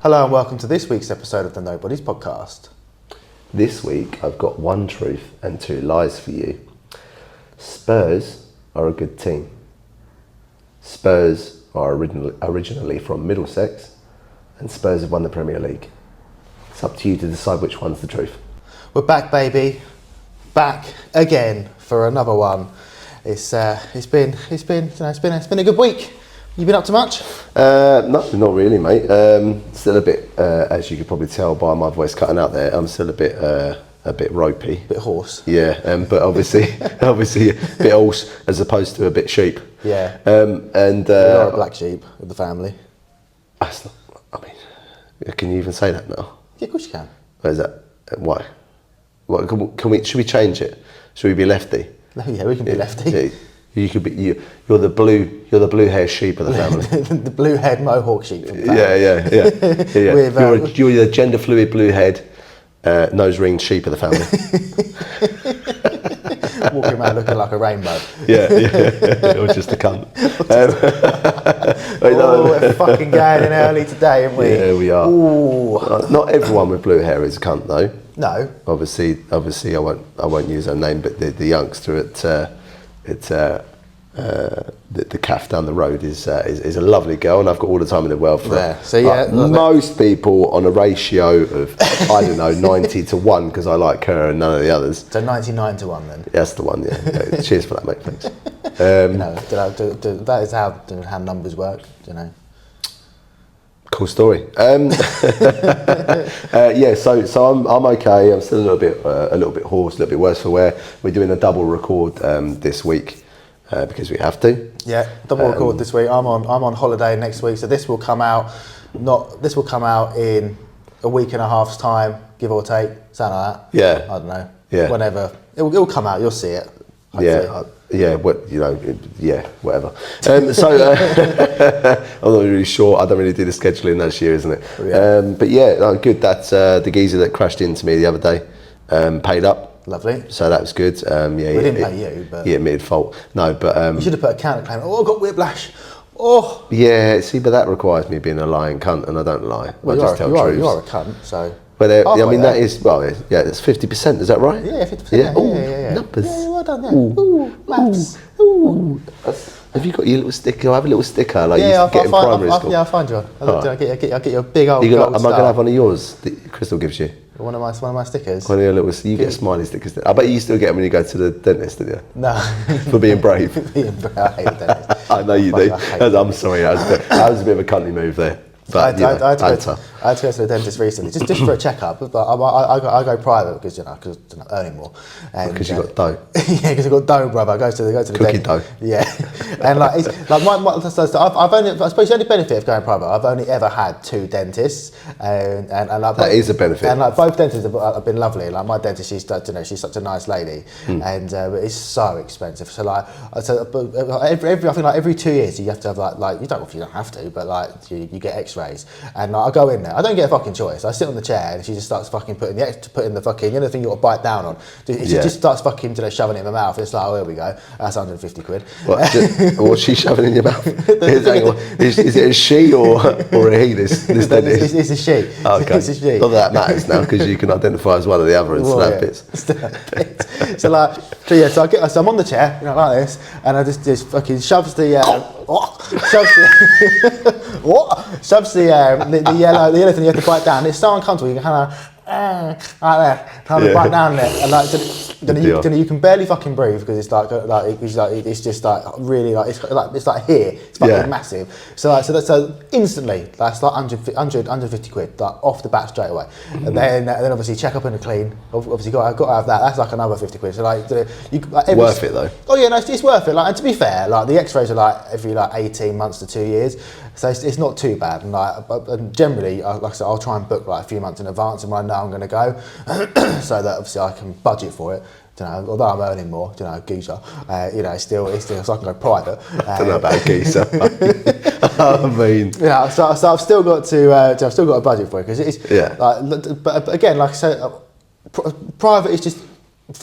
Hello and welcome to this week's episode of the Nobodies podcast. This week I've got one truth and two lies for you. Spurs are a good team. Spurs are originally from Middlesex, and Spurs have won the Premier League. It's up to you to decide which one's the truth. We're back, baby. Back again for another one. It's been a good week. You been up to much? No, not really, mate. Still a bit, as you could probably tell by my voice cutting out there, I'm still a bit ropey. A bit hoarse. Yeah, but obviously a bit horse as opposed to a bit sheep. Yeah. And you're a black sheep of the family. That's not, can you even say that now? Yeah, of course you can. Why is that? Why? What should we change it? Should we be lefty? Yeah, we can be lefty. Yeah, you could be. You're the blue hair sheep of the family. The blue haired mohawk sheep. From the family. Yeah. With, you're the gender fluid blue head, nose ringed sheep of the family. Walking around looking like a rainbow. Yeah. Or just a cunt. We're fucking going in early today, aren't we? Yeah, we are. Ooh. Not everyone with blue hair is a cunt, though. No. Obviously, I won't use her name, but the youngster the calf down the road is a lovely girl, and I've got all the time in the world for her. So yeah, most people on a ratio of 90 to 1 because I like her and none of the others. So 99 to 1 then. That's the one. Yeah. Cheers for that, mate. Thanks. That is how numbers work. You know. Cool story. So I'm okay. I'm still a little bit hoarse, a little bit worse for wear. We're doing a double record this week because we have to. Yeah, double record this week. I'm on holiday next week, so this will come out in a week and a half's time, give or take, something like that. Yeah. I don't know. Yeah. Whenever it'll come out, you'll see it. Hopefully. Whatever. I'm not really sure. I don't really do the scheduling this year, isn't it? Yeah. But yeah, good. That's the geezer that crashed into me the other day. Paid up. Lovely. So that was good. We didn't pay you, but he admitted fault. No, but you should have put a counterclaim. Oh, I got whiplash. Oh. Yeah. See, but that requires me being a lying cunt, and I don't lie. Well, I just tell truths. You are a cunt, so. But that is it's 50%. Is that right? Yeah, 50%. Yeah. Numbers. Yeah, well done. Yeah. Ooh, maths. Ooh. Have you got your little sticker? I have a little sticker like you I'll get in primary school. I'll find you one. I'll get you a big old. Am I going to have one of yours that Crystal gives you? One of my stickers. One of your little. You get smiley stickers. I bet you still get them when you go to the dentist, don't you? No. For being brave. I hate the dentist. I know you do. I'm sorry. That was a bit of a cunty move there. But I had to go to the dentist recently, just for a checkup. But I go private because I'm earning more. Because you got dough. Yeah, because I got dough, brother. I go to the cookie dentist. dough. Yeah, and I suppose the only benefit of going private, I've only ever had two dentists, and that is a benefit. And both dentists have been lovely. Like my dentist, she's such a nice lady, and but it's so expensive. So every 2 years you have to have you don't have to, but you get X-rays, and I go in there. I don't get a fucking choice. I sit on the chair and she just starts fucking putting the fucking thing you got to bite down on. She just starts fucking shoving it in my mouth. And it's like, oh, here we go. That's 150 quid. What's she shoving in your mouth? Is it a she or a he? This dentist? It's a she. Okay. It's a she. Not that matters now because you can identify as one or the other and snap bits. So I'm on the chair, like this, and I just fucking shoves the yellow thing you have to bite down. It's so uncomfortable. You can kind of bite down there, and then you can barely fucking breathe because it's just really it's like here. It's fucking massive. So instantly that's like 150 quid off the bat straight away, and then obviously check up and clean. Obviously got to have that. That's like another 50 quid. So worth it though. Oh yeah, no, it's worth it. and to be fair, the X-rays are every 18 months to 2 years, so it's not too bad. And generally, like I said, I'll try and book a few months in advance, and when I know I'm going to go, so that obviously I can budget for it. Although I'm earning more, geezer, still so I can go private. I don't know about geezer. I mean, so I've still got to budget for it because it's but again, like I said, private is just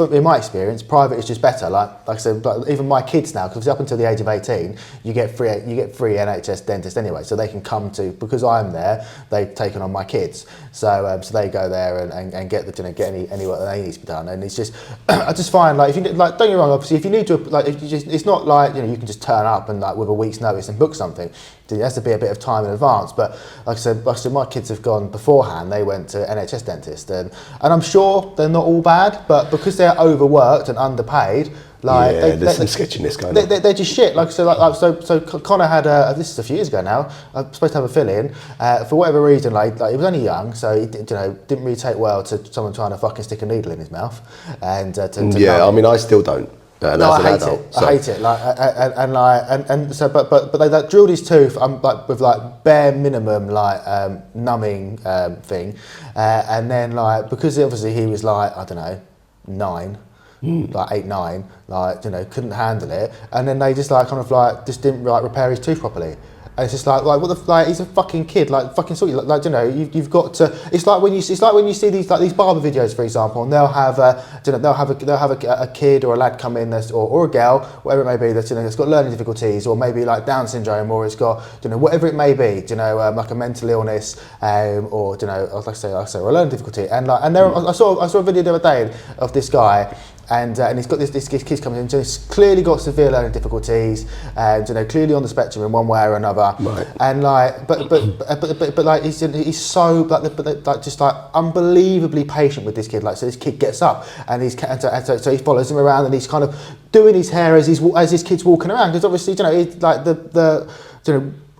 in my experience, private is just better. Like I said, like even my kids now, because up until the age of 18, you get free NHS dentist anyway, so they can come to, because I'm there, they've taken on my kids, so they go there and get any work that they need to be done. And it's just, I just find like, if you like, don't get me wrong, obviously if you need to, like, if you just, it's not like, you can just turn up and like with a week's notice and book something. There has to be a bit of time in advance. But like I said, my kids have gone beforehand. They went to NHS dentist, and I'm sure they're not all bad, but because they're overworked and underpaid, like there's some sketchiness going on. They're just shit. Like so Connor had this is a few years ago now. I was supposed to have a fill-in for whatever reason. Like he was only young, so he didn't really take well to someone trying to fucking stick a needle in his mouth. And I mean, I still don't. No, I hate it. I hate it. But they like, drilled his tooth like with like bare minimum like numbing thing, and then like because obviously he was like, I don't know, 9. Like 8, 9, like couldn't handle it, and then they just like kind of like just didn't like repair his tooth properly. And it's just like what the like he's a fucking kid, like fucking sort of like you've got to. It's like when you see these like these barber videos, for example, and they'll have a kid or a lad come in or a girl, whatever it may be, that's got learning difficulties, or maybe like Down syndrome, or it's got whatever it may be, like a mental illness, or like I say, or a learning difficulty, and I saw a video the other day of this guy. And he's got this kid coming in, he's clearly got severe learning difficulties, and clearly on the spectrum in one way or another. Right. And like, but like he's so like just like unbelievably patient with this kid. Like, so this kid gets up and so he follows him around, and he's kind of doing his hair as his kid's walking around, because obviously it's like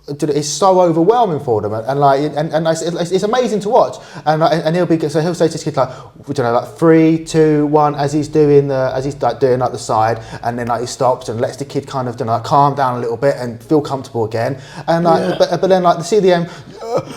it's so overwhelming for them, and it's amazing to watch. And he'll say to his kid like 3, 2, 1 as he's doing the side, and then like he stops and lets the kid kind of calm down a little bit and feel comfortable again. And like but then like the CDM.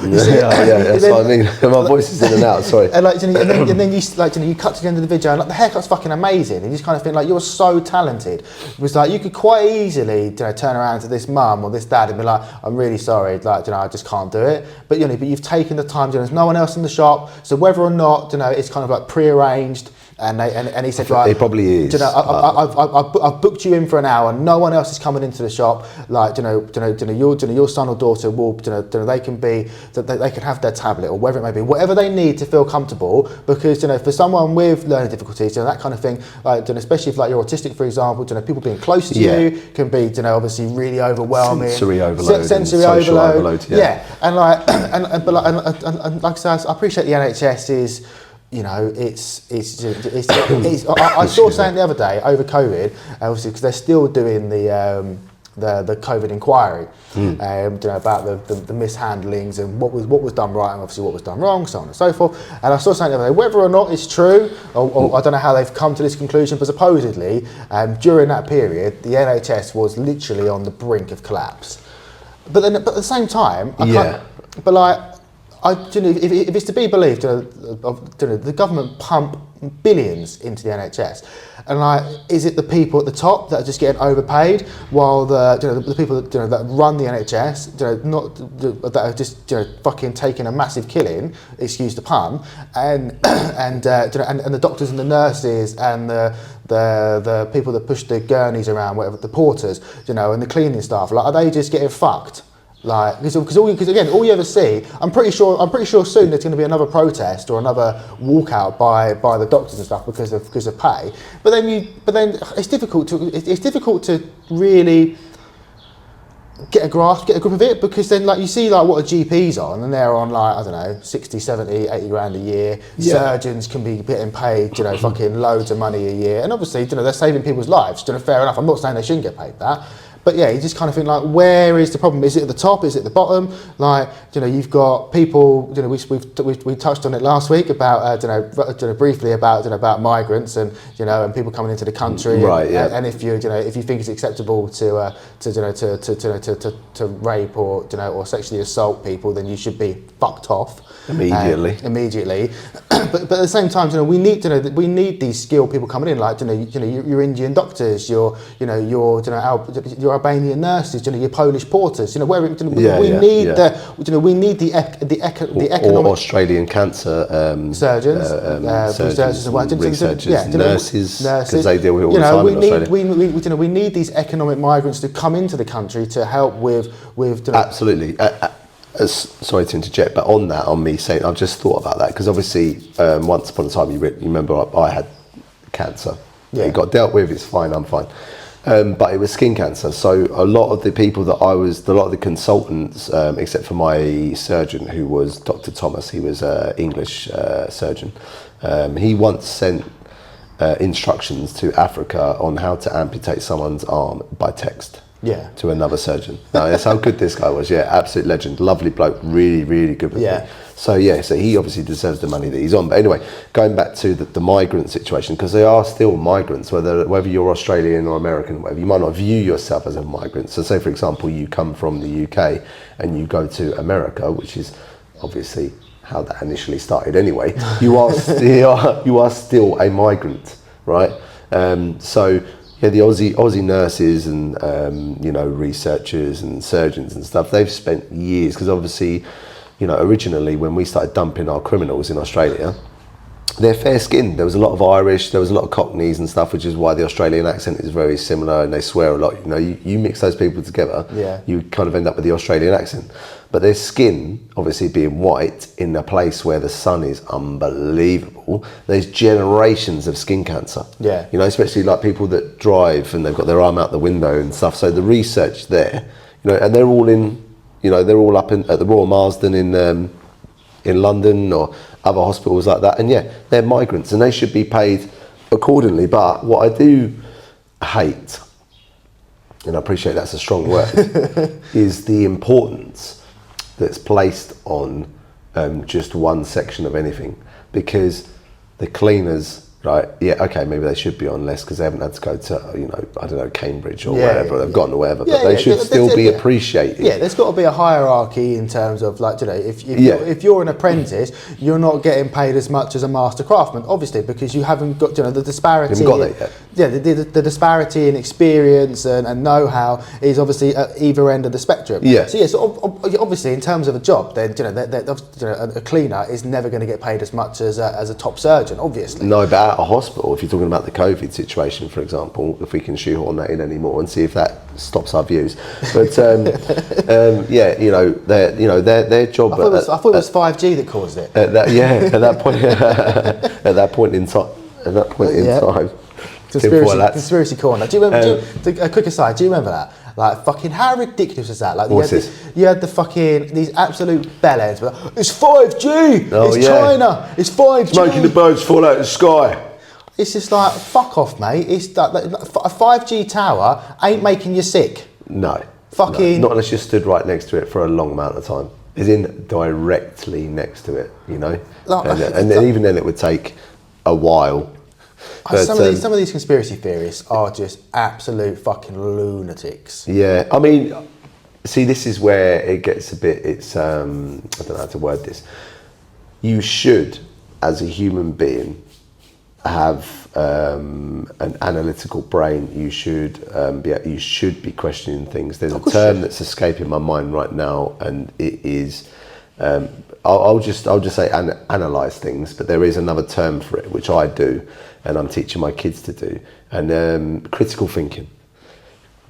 That's what I mean. My voice is in and out. Sorry. And then you cut to the end of the video, and like the haircut's fucking amazing, and you just kind of think like you're so talented. It was like you could quite easily turn around to this mum or this dad and be like, I'm really sorry, like I just can't do it. But but you've taken the time. There's no one else in the shop, so whether or not it's kind of like pre-arranged. And he said, right, it probably is. I've booked you in for an hour. No one else is coming into the shop. Like, your son or daughter will, they can have their tablet or whatever it may be, whatever they need to feel comfortable. Because for someone with learning difficulties, that kind of thing, like, especially if like you're autistic, for example, people being close to you can be, obviously really overwhelming. Sensory overload. Sensory overload. Yeah. And like, and like I said, I appreciate the NHS is. I saw something the other day over COVID, obviously because they're still doing the COVID inquiry, about the mishandlings and what was done right and obviously what was done wrong, so on and so forth. And I saw something the other day, whether or not it's true, or I don't know how they've come to this conclusion, but supposedly during that period, the NHS was literally on the brink of collapse. But at the same time, if it's to be believed, the government pump billions into the NHS, and like, is it the people at the top that are just getting overpaid, while the people that run the NHS, that are just fucking taking a massive killing, excuse the pun, and the doctors and the nurses and the people that push the gurneys around, whatever, the porters, and the cleaning staff, like, are they just getting fucked? Like, because again, all you ever see, I'm pretty sure soon there's going to be another protest or another walkout by the doctors and stuff because of pay. But then it's difficult to really get a grip of it, because then like you see like what a GP's on, and they're on like, I don't know, 60, 70, 80 grand a year. Yeah. Surgeons can be getting paid, fucking loads of money a year, and obviously they're saving people's lives. Fair enough. I'm not saying they shouldn't get paid that. But yeah, you just kind of think like, where is the problem? Is it at the top? Is it at the bottom? Like, you've got people. We touched on it last week about briefly about migrants and and people coming into the country. Right. Yeah. And if you think it's acceptable to rape or sexually assault people, then you should be fucked off immediately. But at the same time, we need these skilled people coming in. Like, your Indian doctors, your Albanian nurses, your Polish porters, we need the economic or Australian cancer surgeons, researchers, nurses, because they deal with it all the time in Australia. We need these economic migrants to come into the country to help with absolutely. Sorry to interject, but on me saying, I've just thought about that because obviously once upon a time you remember I had cancer. Yeah. It got dealt with. It's fine. I'm fine. But it was skin cancer. So a lot of the people a lot of the consultants, except for my surgeon, who was Dr. Thomas, he was an English surgeon. He once sent instructions to Africa on how to amputate someone's arm by text. Yeah. To another surgeon. Now, that's how good this guy was. Yeah, absolute legend. Lovely bloke. Really, really good with me. So he obviously deserves the money that he's on. But anyway, going back to the migrant situation, because they are still migrants, whether you're Australian or American, whatever, you might not view yourself as a migrant. So say, for example, you come from the UK and you go to America, which is obviously how that initially started anyway, you are still a migrant, right? Yeah, the Aussie nurses and researchers and surgeons and stuff, they've spent years, because obviously, originally when we started dumping our criminals in Australia, they're fair skinned. There was a lot of Irish, there was a lot of Cockneys and stuff, which is why the Australian accent is very similar and they swear a lot. You mix those people together, you kind of end up with the Australian accent. But their skin, obviously being white in a place where the sun is unbelievable, there's generations of skin cancer. Yeah. Especially like people that drive and they've got their arm out the window and stuff. So the research there, and they're all they're all up at the Royal Marsden in London or other hospitals like that. And yeah, they're migrants and they should be paid accordingly. But what I do hate, and I appreciate that's a strong word, is the importance that's placed on just one section of anything. Because the cleaners, right, maybe they should be on less because they haven't had to go to, I don't know, Cambridge or wherever they've gone or whatever, but they should still be appreciated. Yeah, there's got to be a hierarchy in terms of, if you're an apprentice, you're not getting paid as much as a master craftsman, obviously, because you haven't got, the disparity. You haven't got that yet. Yeah, the disparity in experience and know-how is obviously at either end of the spectrum. Yeah. So obviously, in terms of a job, then a cleaner is never going to get paid as much as a top surgeon, obviously. No, but at a hospital, if you're talking about the COVID situation, for example, if we can shoehorn that in anymore and see if that stops our views. But their job. I thought it was 5G that caused it. At that point in time. Conspiracy corner. Do you remember? A quick aside. Do you remember that? Like, fucking, how ridiculous is that? Like, you had the fucking these absolute bellends. It's 5G. It's China. It's 5G. It's making the birds fall out of the sky. It's just like, fuck off, mate. It's like a 5G tower ain't making you sick. No. Fucking. Not unless you stood right next to it for a long amount of time. As in directly next to it, and even then it would take a while. But, some of these conspiracy theorists are just absolute fucking lunatics. Yeah, I mean, see, this is where it gets a bit. It's I don't know how to word this. You should, as a human being, have an analytical brain. You should be questioning things. There's a term that's escaping my mind right now, and it is. I'll just say analyze things, but there is another term for it, which I do, and I'm teaching my kids to do, and critical thinking.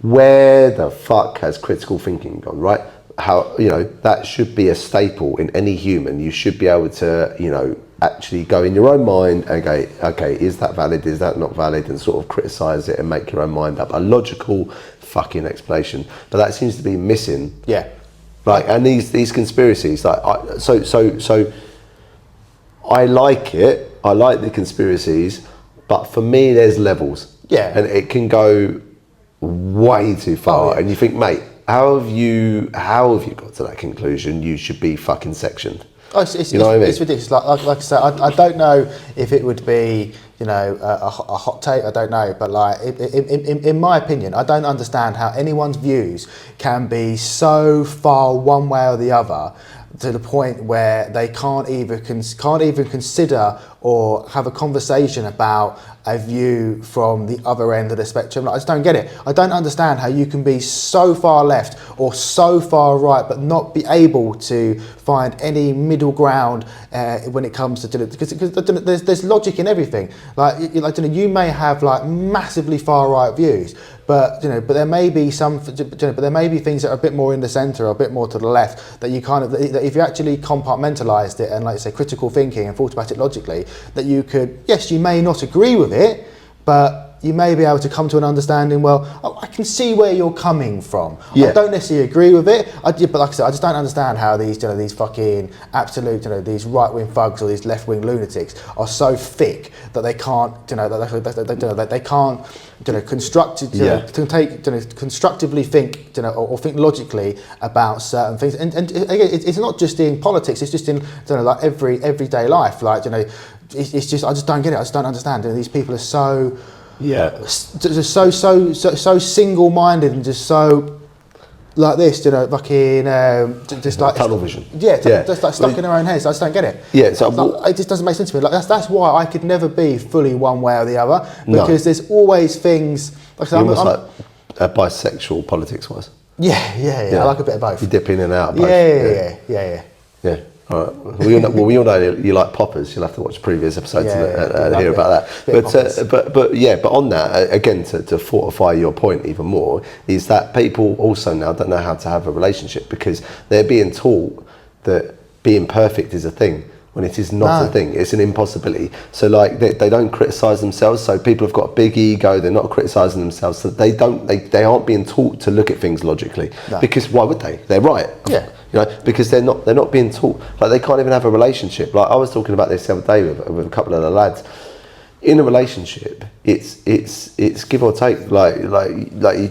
Where the fuck has critical thinking gone, right? How, that should be a staple in any human. You should be able to, actually go in your own mind and go, okay, is that valid, is that not valid, and sort of criticize it and make your own mind up. A logical fucking explanation. But that seems to be missing. Yeah. Like, and these conspiracies, like, so I like it. I like the conspiracies, but for me, there's levels. Yeah. And it can go way too far. Oh, yeah. And you think, mate, how have you got to that conclusion? You should be fucking sectioned. Oh, it's ridiculous. Like I said, I don't know if it would be, a hot take. I don't know, but like in my opinion, I don't understand how anyone's views can be so far one way or the other to the point where they can't even consider or have a conversation about a view from the other end of the spectrum. Like, I just don't get it. I don't understand how you can be so far left or so far right, but not be able to find any middle ground when it comes to because there's logic in everything. You may have like massively far right views, but there may be but there may be things that are a bit more in the centre or a bit more to the left that you that if you actually compartmentalised it and, like you say, critical thinking and thought about it logically, that you could, yes, you may not agree with it, but you may be able to come to an understanding. Well, I can see where you're coming from. I don't necessarily agree with it, but like I said, I just don't understand how these fucking absolute, these right-wing thugs or these left-wing lunatics are so thick that they can't, they can't, constructively think, or think logically about certain things. And again, it's not just in politics; it's just in, like everyday life. Like, it's just, I just don't get it. I just don't understand. These people are so. Just so single-minded and just so like this, fucking just like tunnel vision. Just like stuck in their own heads. I just don't get it. It just doesn't make sense to me. Like that's why I could never be fully one way or the other, because there's always things. Like I said, like bisexual politics-wise. I like a bit of both. You dip in and out. Of both. Yeah. All right. We all know you like poppers. You'll have to watch previous episodes and hear about that. But on that, again, to fortify your point even more, is that people also now don't know how to have a relationship because they're being taught that being perfect is a thing when it is not a thing. It's an impossibility. So like they don't criticise themselves. So people have got a big ego. They're not criticising themselves. So they aren't being taught to look at things logically because why would they? They're right. Yeah. Because they're not being taught. Like they can't even have a relationship. Like I was talking about this the other day with a couple of the lads. In a relationship, it's give or take. Like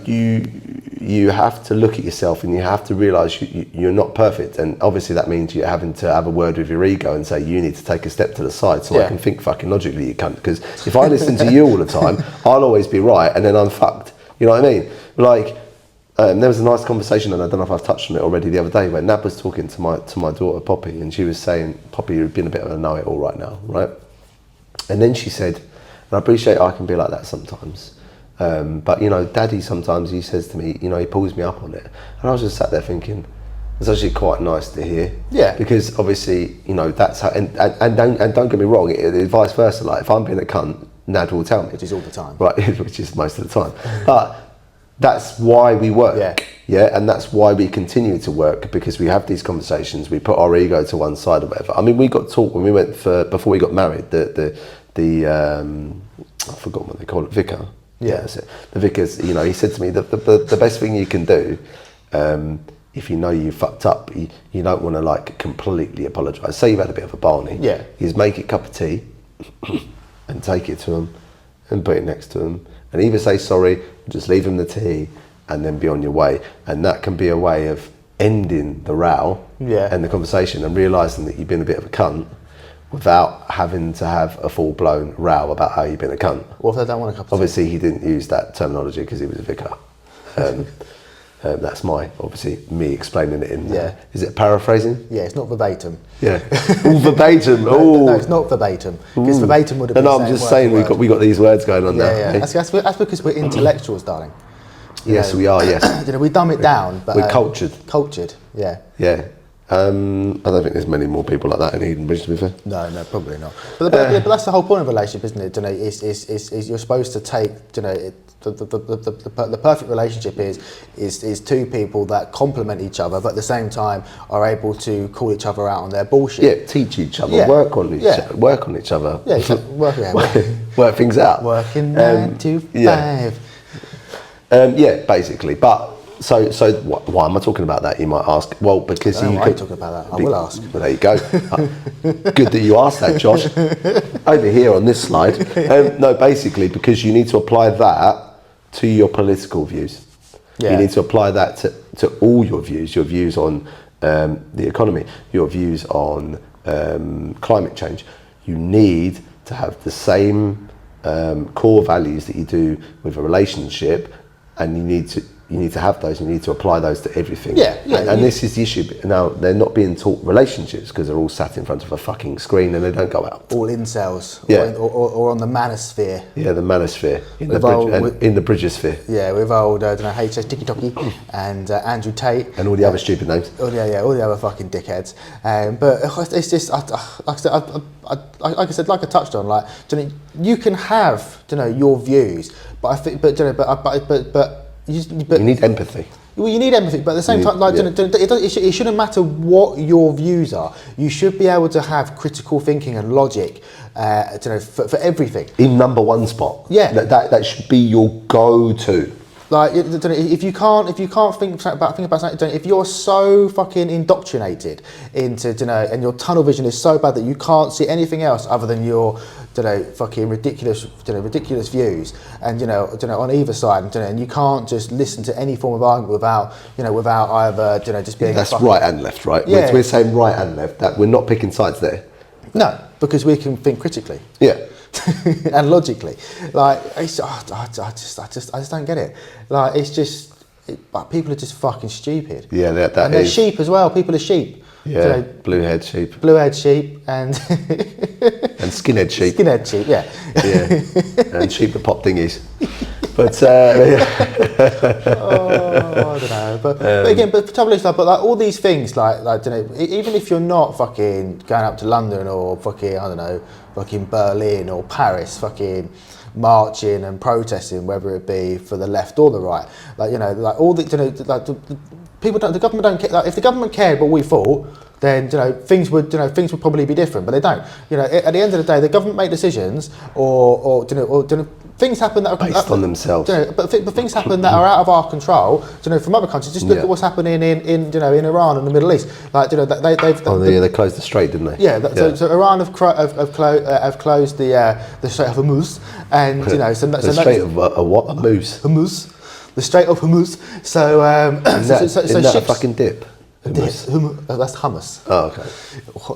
you have to look at yourself and you have to realise you're not perfect. And obviously that means you're having to have a word with your ego and say you need to take a step to the side so I can think fucking logically. You can't, because if I listen to you all the time, I'll always be right and then I'm fucked. You know what I mean? Like. There was a nice conversation, and I don't know if I've touched on it already the other day, where Nab was talking to my daughter Poppy, and she was saying, Poppy, you've been a bit of a know-it-all right now, right? And then she said, and I appreciate I can be like that sometimes, but Daddy sometimes, he says to me, he pulls me up on it, and I was just sat there thinking, it's actually quite nice to hear, because obviously, that's how, and don't get me wrong, it's vice versa. Like if I'm being a cunt, Nad will tell me, which is all the time, right? Which is most of the time, but. That's why we work, and that's why we continue to work, because we have these conversations, we put our ego to one side or whatever. I mean, we got taught when we went before we got married, the I forgot what they call it, vicar. That's it. The vicar's, he said to me, the best thing you can do, if you know you fucked up, you don't want to like completely apologise. Say you've had a bit of a barney, is make a cup of tea and take it to him and put it next to him. And either say sorry, just leave him the tea, and then be on your way. And that can be a way of ending the row and the conversation, and realising that you've been a bit of a cunt without having to have a full-blown row about how you've been a cunt. What if they don't want a cup of tea? Obviously, he didn't use that terminology because he was a vicar. That's obviously me explaining it in there. Is it paraphrasing? Yeah, it's not verbatim. Yeah. Verbatim. No, it's not verbatim. Because verbatim would have been. No, I'm just saying we got these words going on there. Yeah. That's because we're intellectuals, darling. Yes, we are. Yes. We dumb it down, but we're cultured. Cultured. Yeah. Yeah. I don't think there's many more people like that in Edenbridge, to be fair. No, probably not. But that's the whole point of a relationship, isn't it? Is you're supposed to take, the perfect relationship is two people that complement each other, but at the same time are able to call each other out on their bullshit. Yeah, teach each other, work on each other. Yeah, exactly. Work things out. Working 9 to 5. Basically, but. So why am I talking about that? You might ask. Well, because why are you talking about that? I will ask. Well, there you go. Good that you asked that, Josh. Over here on this slide. No, basically because you need to apply that to your political views. Yeah. You need to apply that to all your views on the economy, your views on climate change. You need to have the same core values that you do with a relationship, and you need to you need to have those. You need to apply those to everything. Yeah. And this is the issue. Now they're not being taught relationships because they're all sat in front of a fucking screen and they don't go out. All incels. Yeah. Or on the manosphere. Yeah, the manosphere in the bridgesphere. Yeah, with old HH Tiki Toki and Andrew Tate and all the other stupid names. All the other fucking dickheads. But it's just like I said, like I touched on, like you can have your views, but I think, but you need empathy. Well, you need empathy, but at the same time, like it shouldn't matter what your views are. You should be able to have critical thinking and logic, for everything. In number one spot. Yeah, that should be your go-to. Like if you can't think about something, if you're so fucking indoctrinated into and your tunnel vision is so bad that you can't see anything else other than your fucking ridiculous views, and on either side, and you can't just listen to any form of argument without either just being that's right and left, right? Yeah. We're saying right and left. That we're not picking sides there. No, because we can think critically. Yeah. And logically, like I just don't get it. Like it's just, people are just fucking stupid. Yeah, and they're sheep as well. People are sheep. Yeah, blue-head sheep. Blue-head sheep and and skinhead sheep. Skinhead sheep, yeah. Yeah, and sheep that pop dinghies. But I don't know. But again, but trouble is, like, all these things, like even if you're not fucking going up to London or fucking fucking Berlin or Paris, fucking marching and protesting, whether it be for the left or the right, like all the people don't. The government don't care. Like, if the government cared what we thought, then things would probably be different. But they don't. At the end of the day, the government make decisions, or things happen that are based on themselves. But things happen that are out of our control. From other countries. Just look at what's happening in Iran and the Middle East. Like they closed the strait, didn't they? Yeah. So Iran have closed the Strait of Hormuz, and the Strait of what? A moose. Hormuz. The Strait of Hormuz. So isn't that a fucking dip? That's hummus. Oh, okay. I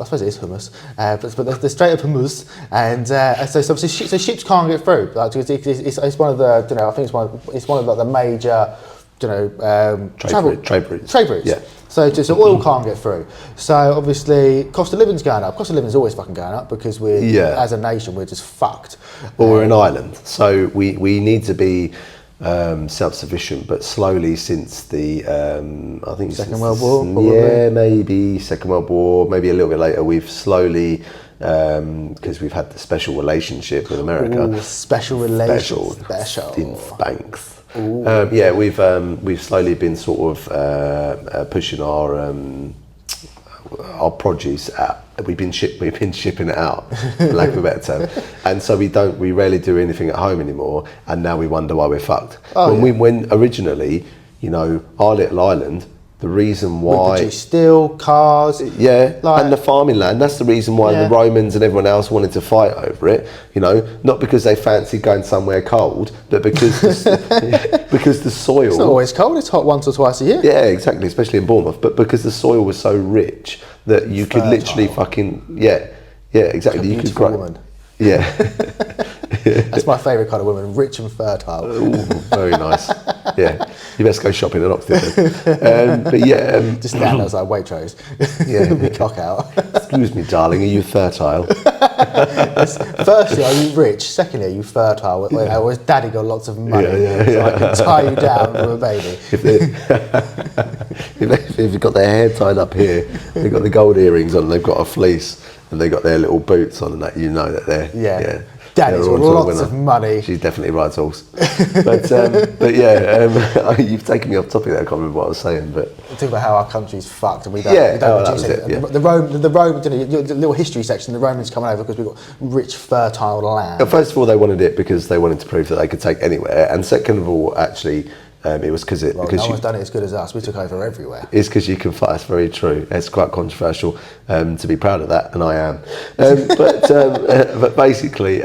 suppose it is hummus, but the Strait of Hormuz, and so ships can't get through. Like, it's one of the I think it's one of the major trade routes. Yeah. So oil can't get through. So obviously cost of living's going up. Cost of living's always fucking going up because as a nation we're just fucked. Well, we're an island, so we need to be self-sufficient, but slowly since the I think Second World War, probably. Yeah, maybe Second World War, maybe a little bit later, we've slowly because we've had the special relationship with America. Ooh, special. Banks. We've slowly been sort of pushing our produce out. We've been shipping it out, for lack of a better term, and so we rarely do anything at home anymore. And now we wonder why we're fucked. When originally, our little island, the reason why we produce steel, cars, and the farming land. That's the reason why the Romans and everyone else wanted to fight over it. Not because they fancied going somewhere cold, but because because the soil. It's not always cold. It's hot once or twice a year. Yeah, exactly, especially in Bournemouth. But because the soil was so rich that you could literally fucking exactly. You could grow. Woman. Yeah. That's my favourite kind of woman, rich and fertile. Ooh, very nice. Yeah, you best go shopping in Oxford. Just stand outside Waitrose. Yeah, cock out. Excuse me, darling, are you fertile? Firstly, are you rich? Secondly, are you fertile? Or has Daddy got lots of money so I can tie you down for a baby? If they've got their hair tied up here, they've got the gold earrings on, they've got a fleece, and they've got their little boots on, and that that they're Daddy's got lots of money. She definitely rides horse. But you've taken me off topic there. I can't remember what I was saying. But talk about how our country's fucked and we don't produce anything. The Rome, your little history section. The Romans coming over because we've got rich, fertile land. First of all, they wanted it because they wanted to prove that they could take anywhere, and second of all, actually. It was because no one's done it as good as us. We took over everywhere. It's because you can fight. That's very true. It's quite controversial to be proud of that, and I am. But basically,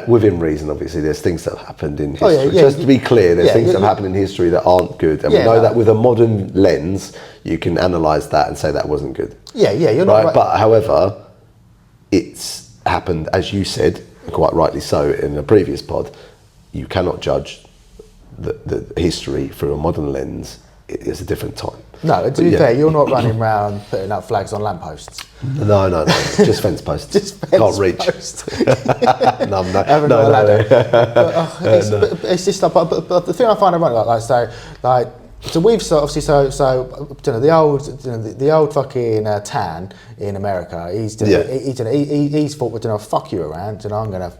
within reason, obviously, there's things that have happened in history. Just to be clear, there's things that have happened in history that aren't good, and we know that with a modern lens, you can analyse that and say that wasn't good. You're not right. But however, it's happened, as you said, quite rightly so, in a previous pod. You cannot judge the history through a modern lens, it's a different time. No, to be fair, you're not running around putting up flags on lampposts. No, just fence posts. Just fence Can't reach. posts. No. It's just like, but the thing I find ironic, so we've obviously you know, the old fucking Tan in America. He's thought, you know, fuck you around, you know, I'm gonna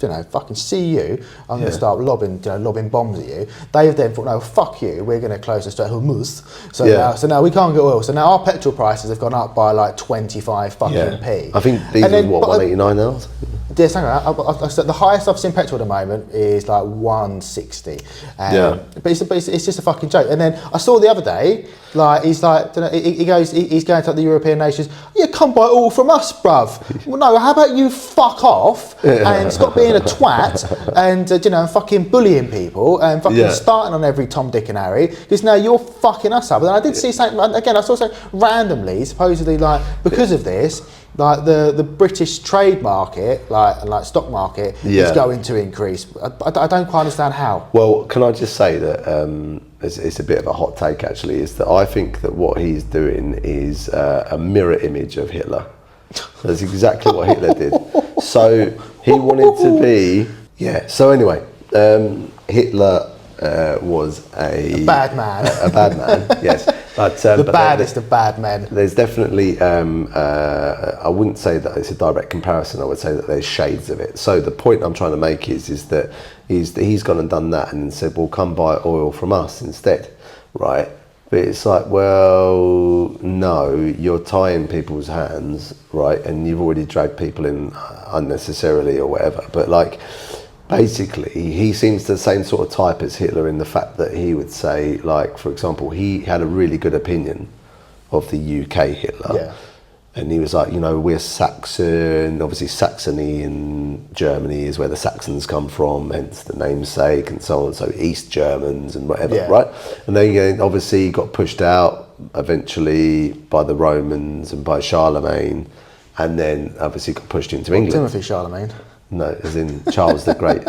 you know, fucking see you. I'm going to start lobbing bombs at you. They've then thought, no, fuck you. We're going to close the Strait of Hormuz. So now we can't get oil. So now our petrol prices have gone up by like 25 fucking p. I think these are what, 189 now. Yeah, the highest I've seen petrol at the moment is like 160. But it's just a fucking joke. And then I saw the other day, like he's like, he's going to the European nations. Yeah, come buy all from us, bruv. Well, no, how about you fuck off and stop being a twat and you know, fucking bullying people and fucking starting on every Tom, Dick and Harry, because now you're fucking us up. And I did see something again. I saw something randomly, supposedly like because of this. Like the British trade market, like stock market, is going to increase. I don't quite understand how. Well, can I just say that it's a bit of a hot take actually, is that I think that what he's doing is a mirror image of Hitler. That's exactly what Hitler did. So he wanted to be, so anyway, Hitler was a bad man. A bad man, yes. But, the baddest of bad men. There's definitely, I wouldn't say that it's a direct comparison, I would say that there's shades of it. So the point I'm trying to make is that he's gone and done that and said, well, come buy oil from us instead, right? But it's like, well, no, you're tying people's hands, right? And you've already dragged people in unnecessarily or whatever. But like, basically, he seems the same sort of type as Hitler in the fact that he would say, like, for example, he had a really good opinion of the UK Hitler. Yeah. And he was like, you know, we're Saxon, obviously Saxony in Germany is where the Saxons come from, hence the namesake and so on, so East Germans and whatever, right? And then obviously he got pushed out eventually by the Romans and by Charlemagne, and then obviously got pushed into England. Timothy Charlemagne. No, as in Charles the Great.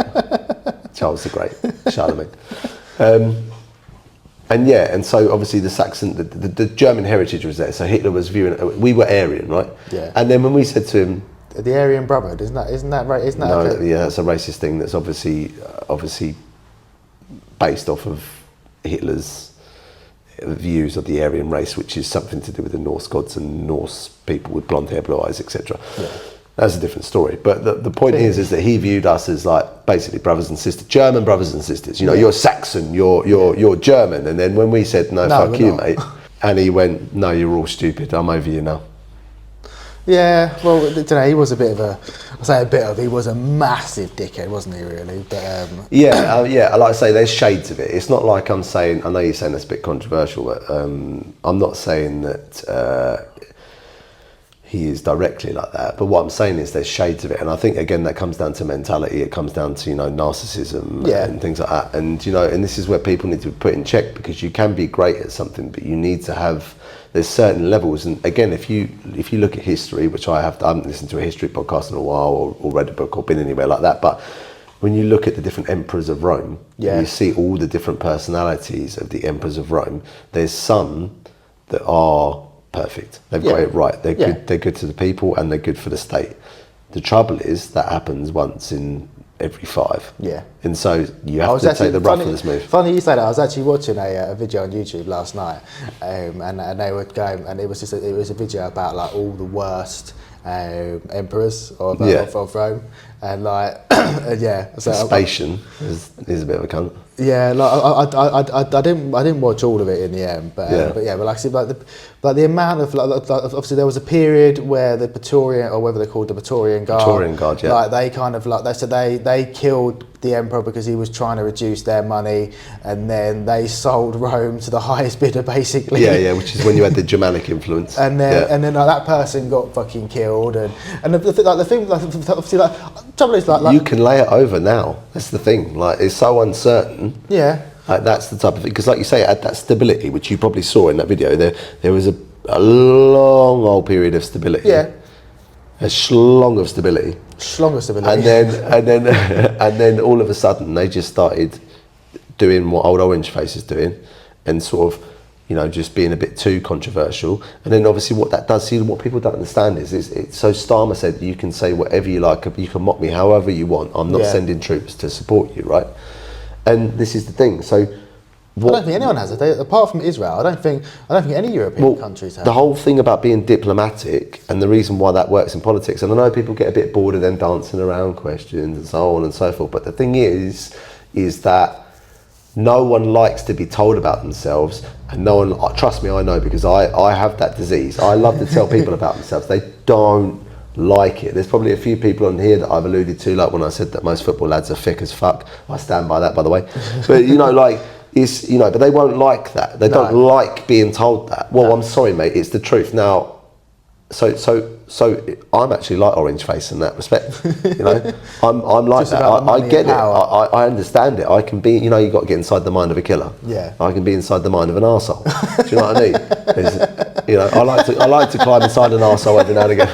Charles the Great, Charlemagne. And so obviously the Saxon, the German heritage was there. So Hitler was viewing, we were Aryan, right? Yeah. And then when we said to him, the Aryan Brotherhood, isn't that right? Isn't that no? okay? Yeah, that's a racist thing. That's obviously based off of Hitler's views of the Aryan race, which is something to do with the Norse gods and Norse people with blonde hair, blue eyes, etc. Yeah. That's a different story. But the point is that he viewed us as like basically brothers and sisters, German brothers and sisters. You know, you're Saxon, you're German. And then when we said, no fuck you, mate, and he went, no, you're all stupid, I'm over you now. Yeah, well, today he was he was a massive dickhead, wasn't he, really? But like I say, there's shades of it. It's not like I'm saying, I know you're saying that's a bit controversial, but I'm not saying that he is directly like that, but what I'm saying is there's shades of it, and I think again that comes down to mentality. It comes down to, you know, narcissism and things like that, and you know, and this is where people need to be put in check, because you can be great at something, but you need to have, there's certain levels. And again, if you look at history, which I haven't listened to a history podcast in a while, or read a book or been anywhere like that, but when you look at the different emperors of Rome, you see all the different personalities of the emperors of Rome. There's some that are perfect. They've got it right. They're good. They're good to the people and they're good for the state. The trouble is that happens once in every 5. Yeah. And so you have to take the rough of this move. Funny you say that. I was actually watching a video on YouTube last night, and they were going, and it was a video about like all the worst emperors of Rome, and like so Vespasian is a bit of a cunt. Yeah, like I didn't watch all of it in the end, but like I said, like the amount of like obviously there was a period where the Praetorian, or whether they're called the Praetorian Guard, like they kind of like they killed the emperor because he was trying to reduce their money, and then they sold Rome to the highest bidder, basically. Yeah, which is when you had the Germanic influence. And then like, that person got fucking killed, and the thing, obviously, like, trouble is like you can lay it over now. That's the thing. Like, it's so uncertain. Yeah. Like, that's the type of thing, because like you say, it had that stability, which you probably saw in that video. There was a long old period of stability. Yeah. A schlong of stability. And then all of a sudden they just started doing what old Orange Face is doing, and sort of, you know, just being a bit too controversial. And then obviously what that does, see, what people don't understand is so Starmer said, you can say whatever you like, you can mock me however you want, I'm not sending troops to support you, right? And this is the thing. So I don't think anyone has it. Apart from Israel, I don't think any European countries have. The whole thing about being diplomatic, and the reason why that works in politics, and I know people get a bit bored of them dancing around questions and so on and so forth, but the thing is that no one likes to be told about themselves, and no one, trust me, I know, because I have that disease. I love to tell people about themselves. They don't like it. There's probably a few people on here that I've alluded to, like when I said that most football lads are thick as fuck. I stand by that, by the way. But you know, like, it's, you know, but they won't like that. They don't like being told that. Well, I'm sorry, mate, it's the truth. Now, so I'm actually like Orange Face in that respect. You know, I'm like that. I get it. I understand it. I can be, you know, you got to get inside the mind of a killer. Yeah. I can be inside the mind of an arsehole. Do you know what I mean? You know, I like to climb inside an arsehole every now and again.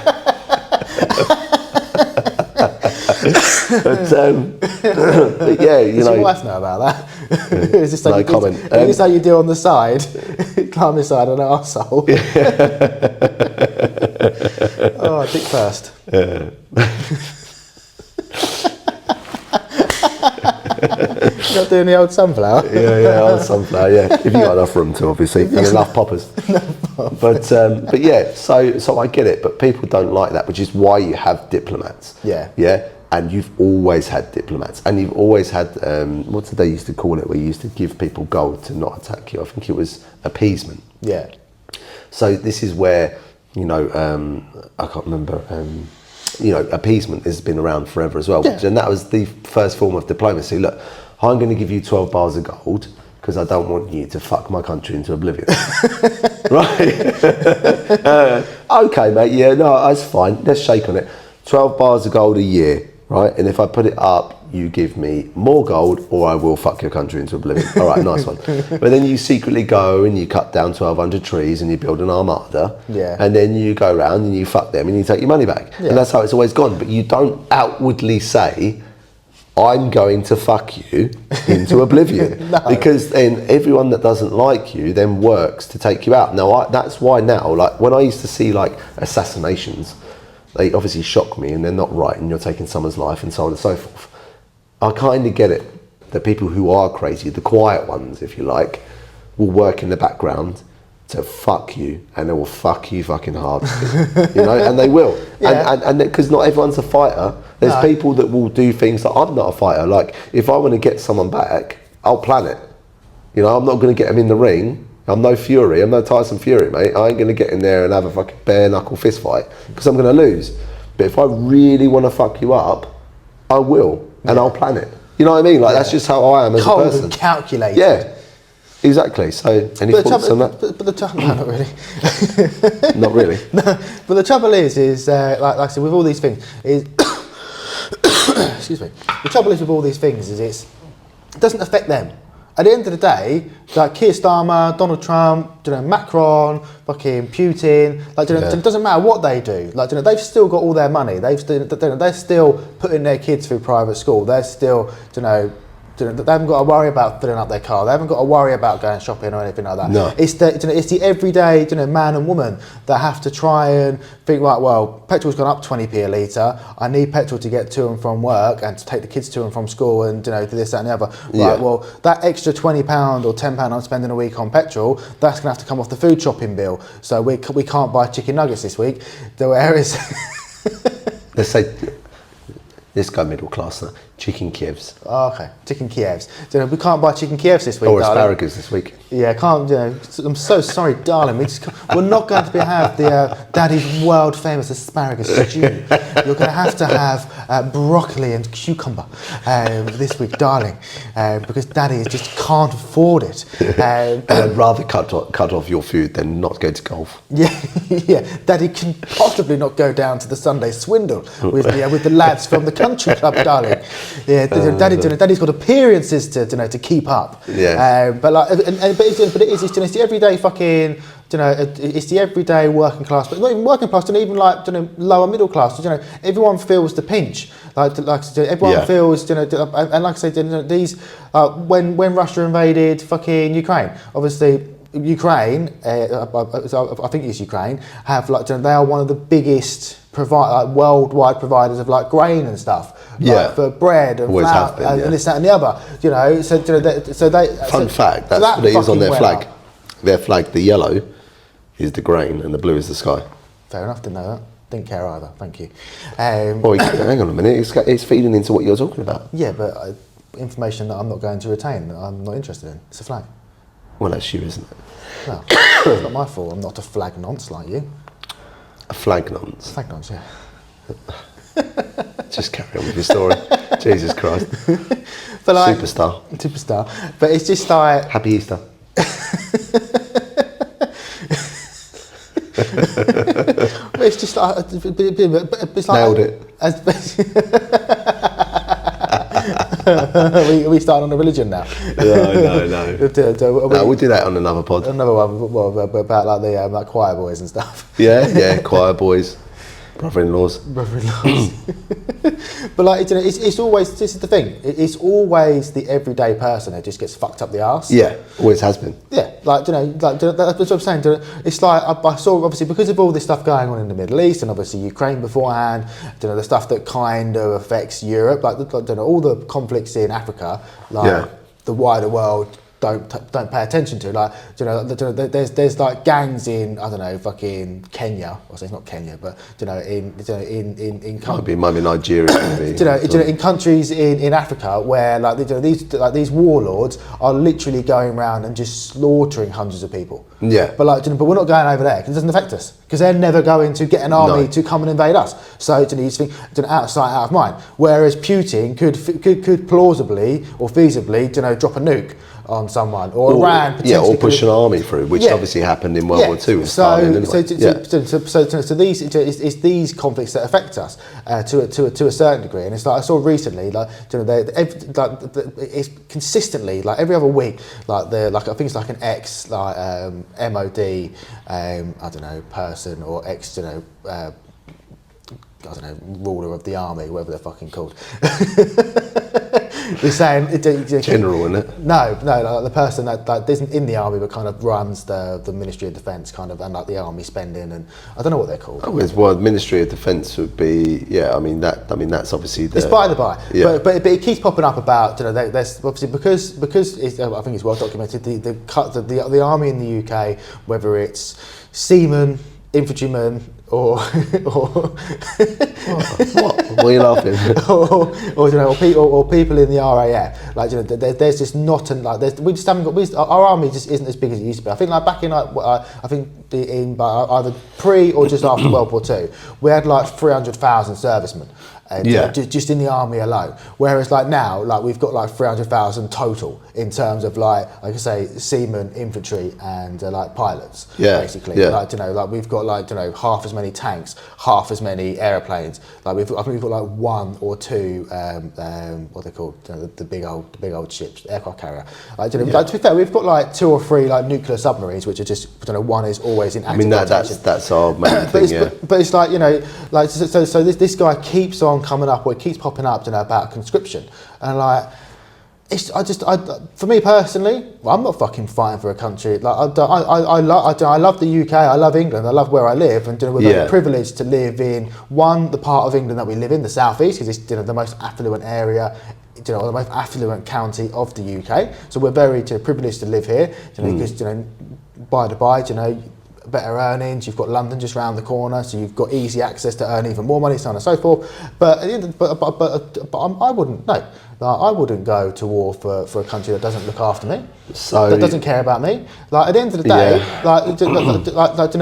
But yeah, you Does know. your wife know about that? Is this No comment. Is this how you do on the side? Climb inside an arsehole. Oh, dick first. Yeah. You're not doing the old sunflower? Yeah, old sunflower, yeah. If you got enough room to, obviously, and enough poppers. But yeah, so I get it, but people don't like that, which is why you have diplomats. Yeah. Yeah, and you've always had diplomats, and you've always had, what did they used to call it, where you used to give people gold to not attack you? I think it was appeasement. Yeah. So this is where, you know, I can't remember, you know, appeasement has been around forever as well. Yeah. And that was the first form of diplomacy. Look, I'm going to give you 12 bars of gold because I don't want you to fuck my country into oblivion. Right? Okay, mate, yeah, no, that's fine. Let's shake on it. 12 bars of gold a year, right? And if I put it up, you give me more gold or I will fuck your country into oblivion. All right, nice one. But then you secretly go and you cut down 1,200 trees and you build an armada. Yeah. And then you go around and you fuck them and you take your money back. Yeah. And that's how it's always gone. But you don't outwardly say, I'm going to fuck you into oblivion. No. Because then everyone that doesn't like you then works to take you out. Now, that's why now, like when I used to see like assassinations, they obviously shock me and they're not right and you're taking someone's life and so on and so forth. I kind of get it. The people who are crazy, the quiet ones, if you like, will work in the background to fuck you, and they will fuck you fucking hard, you know, and they will. Yeah. And because not everyone's a fighter. There's people that will do things that I'm not a fighter. Like if I want to get someone back, I'll plan it. You know, I'm not going to get them in the ring. I'm no Fury. I'm no Tyson Fury, mate. I ain't going to get in there and have a fucking bare knuckle fist fight because I'm going to lose. But if I really want to fuck you up, I will. And I'll plan it. You know what I mean? Like that's just how I am as Cold a person. and calculated. Yeah, exactly. So, any thoughts on that? But the trouble, no, not really. Not really. No, but the trouble is like I said, with all these things, is excuse me. The trouble is with all these things is it doesn't affect them. At the end of the day, like Keir Starmer, Donald Trump, you know, Macron, fucking Putin, like, you know, it doesn't matter what they do. Like, you know, they've still got all their money. They're still putting their kids through private school. They're still, you know, they haven't got to worry about filling up their car. They haven't got to worry about going shopping or anything like that. No. It's the everyday, you know, man and woman that have to try and think, right, well, petrol's gone up 20p a litre. I need petrol to get to and from work and to take the kids to and from school and, you know, do this, that and the other. Right, well, that extra £20 or £10 I'm spending a week on petrol, that's going to have to come off the food shopping bill. So we can't buy chicken nuggets this week. Whereas... Let's say, let's go middle class now. Chicken Kievs. Oh, okay, chicken Kievs. You know, we can't buy chicken Kievs this week, Or darling. asparagus this week. Yeah, can't. You know, I'm so sorry, darling. We're not going to have the Daddy's world famous asparagus stew. You're going to have broccoli and cucumber this week, darling, because Daddy just can't afford it. And I'd rather cut off your food than not go to golf. Yeah, yeah. Daddy can possibly not go down to the Sunday swindle with the lads from the country club, darling. Yeah, daddy's got appearances to keep up. Yeah. But it's the everyday fucking. It's the everyday working class, but not even working class, even like lower middle class. Everyone feels the pinch. Everyone feels, and like I said, these when Russia invaded fucking Ukraine, obviously. Ukraine, I think it's Ukraine, have they are one of the biggest worldwide providers of like grain and stuff, for bread and flour and this, that, and the other. Fun fact, that's what it is on their flag. Their flag, the yellow is the grain and the blue is the sky. Fair enough, didn't know that. Didn't care either. Thank you. Hang on a minute, it's feeding into what you're talking about. Yeah, but information that I'm not going to retain, that I'm not interested in. It's a flag. Well, that's you, isn't it? Well, it's not my fault. I'm not a flag nonce like you. A flag nonce? Flag nonce, yeah. Just carry on with your story. Jesus Christ. But Superstar. But it's just like... Happy Easter. It's just like... It's like nailed it. Are we starting on a religion now? No. We'll do that on another pod. Another one about like the like choir boys and stuff. Yeah, choir boys, brother-in-laws. But like it's always, this is the thing. It's always the everyday person who just gets fucked up the arse. Yeah, always has been. Yeah, that's what I'm saying. It's like I saw, obviously, because of all this stuff going on in the Middle East and obviously Ukraine beforehand. The stuff that kind of affects Europe, all the conflicts in Africa, the wider world don't pay attention to. There's like gangs in, I don't know, fucking Kenya. Well, it's not Kenya, but in might be Nigeria. In countries in Africa where these warlords are literally going around and just slaughtering hundreds of people. Yeah. But we're not going over there because it doesn't affect us, because they're never going to get an army to come and invade us. So you think out of sight, out of mind. Whereas Putin could plausibly or feasibly drop a nuke on someone, or Iran potentially, or push an army through, which obviously happened in World War II. So these it's these conflicts that affect us to a certain degree, and it's like I saw recently, it's consistently like every other week, I think it's like an ex MOD I don't know person, or ex I don't know, ruler of the army, whatever they're fucking called. They're saying general, isn't it? No, like the person that isn't in the army but kind of runs the Ministry of Defence, kind of, and like the army spending, and I don't know what they're called. Well, the Ministry of Defence would be, that's obviously it's by the by. Yeah. But it keeps popping up about there's obviously because it's, I think it's well documented, the army in the UK, whether it's seamen, infantrymen, or what are you laughing? or people in the RAF, there's just not, and we just haven't got, our army just isn't as big as it used to be. I think back in either pre or just after World War II, we had 300,000 servicemen. Just in the army alone. Whereas now, we've got 300,000 total in terms of like I say, seamen, infantry, and pilots. Basically. We've got half as many tanks, half as many airplanes. I think we've got one or two what they're called, the big old ships, aircraft carrier. To be fair, we've got 2 or 3 nuclear submarines, which are just one is always in active rotation. that's our main thing. But it's so this guy keeps on coming up, or it keeps popping up, about conscription, and for me personally, I'm not fucking fighting for a country. I love the UK, I love England, I love where I live, and we're very privileged to live in the part of England that we live in, the South East, because it's the most affluent area, the most affluent county of the UK. So we're very privileged to live here, because by the by, better earnings, you've got London just round the corner, so you've got easy access to earn even more money, so on and so forth. But at the end, I wouldn't. No, I wouldn't go to war for a country that doesn't look after me, that doesn't care about me. At the end of the day,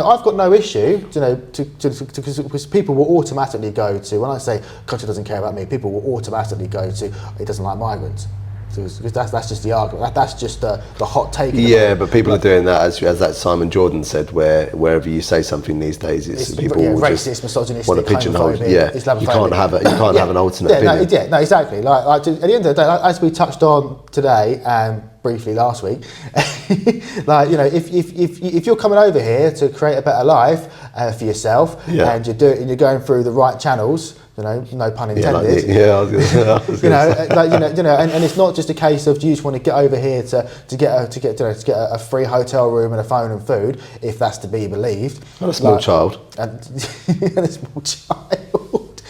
I've got no issue, because people will automatically go to, when I say country doesn't care about me, people will automatically go to, it doesn't like migrants. Because that's just the argument. That's just the hot take. Yeah, but people are doing that as that Simon Jordan said, where wherever you say something these days, it's people racist, misogynistic, want to pigeonhole. homophobic, Islamophobic. You can't have an alternate opinion. No, exactly. Like at the end of the day, as we touched on today and briefly last week, like if you're coming over here to create a better life for yourself, and you're going through the right channels. No pun intended. I was gonna say. And it's not just a case of you just want to get over here to get a free hotel room and a phone and food, if that's to be believed. And a small child. And a small child.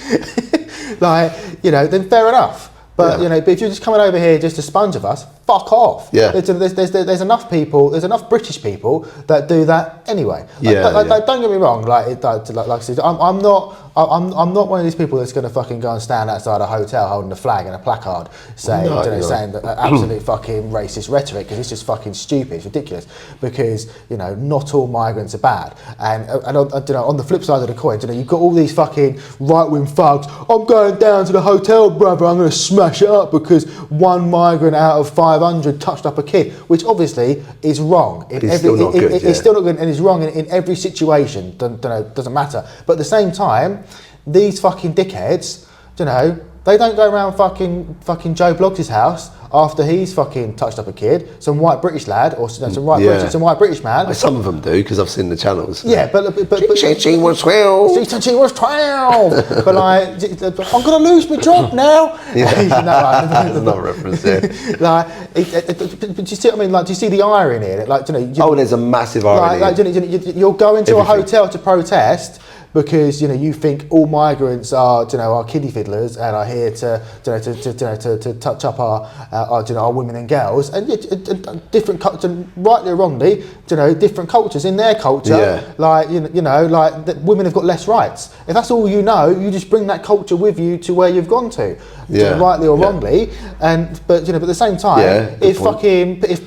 Then fair enough. But but if you're just coming over here just to sponge of us, fuck off. Yeah. There's enough people. There's enough British people that do that anyway. Don't get me wrong. Like I said, I'm not one of these people that's going to fucking go and stand outside a hotel holding a flag and a placard saying that absolute fucking racist rhetoric, because it's just fucking stupid. It's ridiculous, because not all migrants are bad. And on the flip side of the coin, you've got all these fucking right wing thugs. I'm going down to the hotel, brother. I'm going to smash it up because one migrant out of 500 touched up a kid, which obviously is wrong. It's still not good. It's still not good, and it's wrong in every situation. Doesn't matter. But at the same time, these fucking dickheads, they don't go around fucking Joe Bloggs' house after he's fucking touched up a kid, some white British lad or some white British man. Some of them do, because I've seen the channels. Yeah, but she was 12. She was 12. But I'm gonna lose my job now. That's not a reference there. But you see what I mean? Do you see the irony in it? There's a massive irony. You're going to a hotel to protest because you think all migrants are kiddie fiddlers and are here to touch up our women and girls, and different cultures, rightly or wrongly, different cultures. In their culture, women have got less rights. If that's all you just bring that culture with you to where you've gone to, rightly or wrongly. But at the same time, if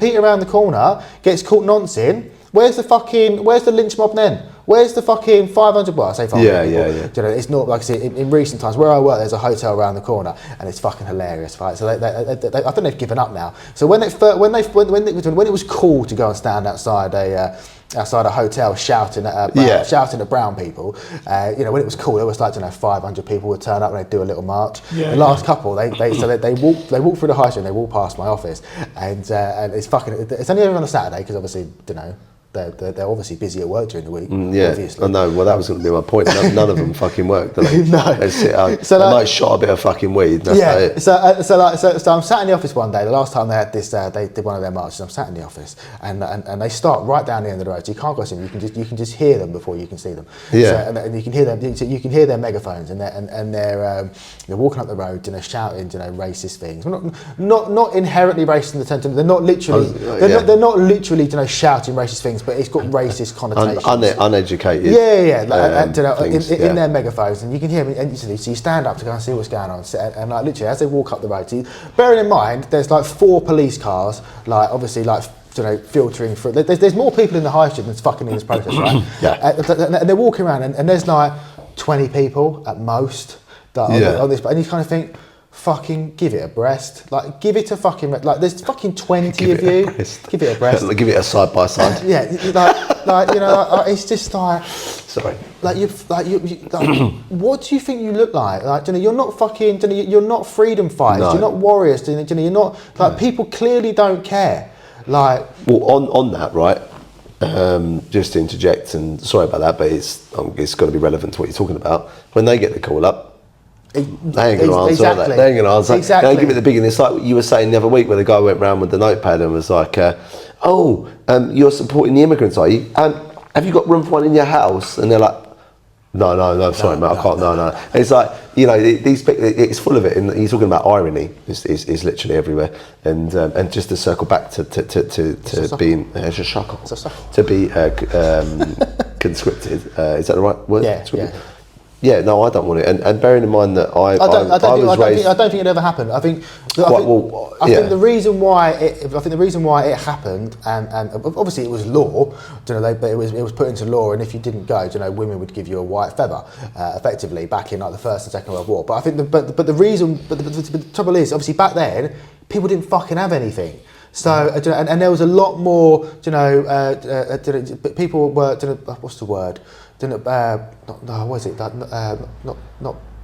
Peter around the corner gets caught noncing, where's the lynch mob then? Where's the fucking 500? Well, I say 500 people. It's not, like I say, in recent times, where I work, there's a hotel around the corner, and it's fucking hilarious, right? So I think they've given up now. So when it was cool to go and stand outside a hotel shouting at brown people, when it was cool, there was 500 people would turn up and they'd do a little march. The last couple, they walk through the high street and they walk past my office, and it's only on a Saturday, because obviously they're obviously busy at work during the week. Obviously. I know. Well, that was going to be my point. None of them fucking work, do they? No. They sit out. They might shot a bit of fucking weed. That's about it. So I'm sat in the office one day. The last time they had this, they did one of their marches. I'm sat in the office, and they start right down the end of the road. So you can't go see them. You can just hear them before you can see them. Yeah. So, and you can hear them. You can hear their megaphones, and they're walking up the road, shouting, racist things. Not inherently racist in the sense. They're not literally. They're not literally, shouting racist things, but it's got racist connotations. Uneducated. In their megaphones, and you can hear them. And so you stand up to go and see what's going on, and literally as they walk up the road, bearing in mind there's 4 police cars, obviously filtering through. There's more people in the high street than's fucking in this protest, right? And they're walking around, and there's 20 people at most on this, and you kind of think, fucking give it a breast. Give it a fucking... there's fucking 20 of you. Give it a breast. Give it a side by side. It's just Sorry. What do you think you look like? You're not fucking... You're not freedom fighters. No. You're not warriors. You're not... People clearly don't care. Well, on that, right? Just to interject, and sorry about that, but it's got to be relevant to what you're talking about. When they get the call up, they ain't going to answer that. They ain't going to answer. Exactly. They give it the beginning. It's like what you were saying the other week, where the guy went round with the notepad and was like, you're supporting the immigrants, are you? Have you got room for one in your house? And they're like, no, sorry, mate, I can't, no. And it's like, it's full of it, and he's talking about irony. Is literally everywhere, and just to circle back to being to be conscripted. Is that the right word? Yeah. Yeah, no, I don't want it. And bearing in mind that I don't think it ever happened. I think the reason why it happened, and obviously it was law, but it was put into law, and if you didn't go, women would give you a white feather, effectively back in the First and Second World War. But I think the trouble is, obviously back then, people didn't fucking have anything. So and there was a lot more, people were, what's the word? What is it?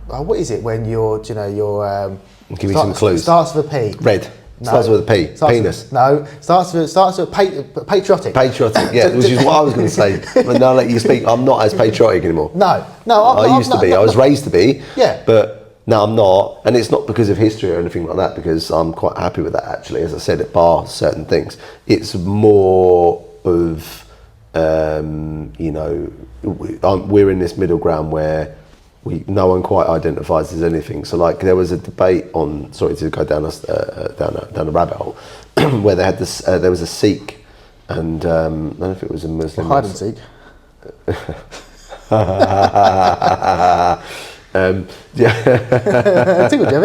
What is it when you're, give me some clues. Starts with a P. Red. No. Starts with a P. Penis. Starts with patriotic. Patriotic, yeah, which is what I was going to say. But now that you speak, I'm not as patriotic anymore. No, I used to be. I was raised to be. Yeah. But now I'm not, and it's not because of history or anything like that, because I'm quite happy with that, actually. As I said, it bar certain things. It's more of, we're in this middle ground where no one quite identifies as anything. So, like, there was a debate on, sorry to go down a rabbit hole, where they had this. There was a Sikh, and I don't know if it was a Muslim. Hide and seek. Tickled you,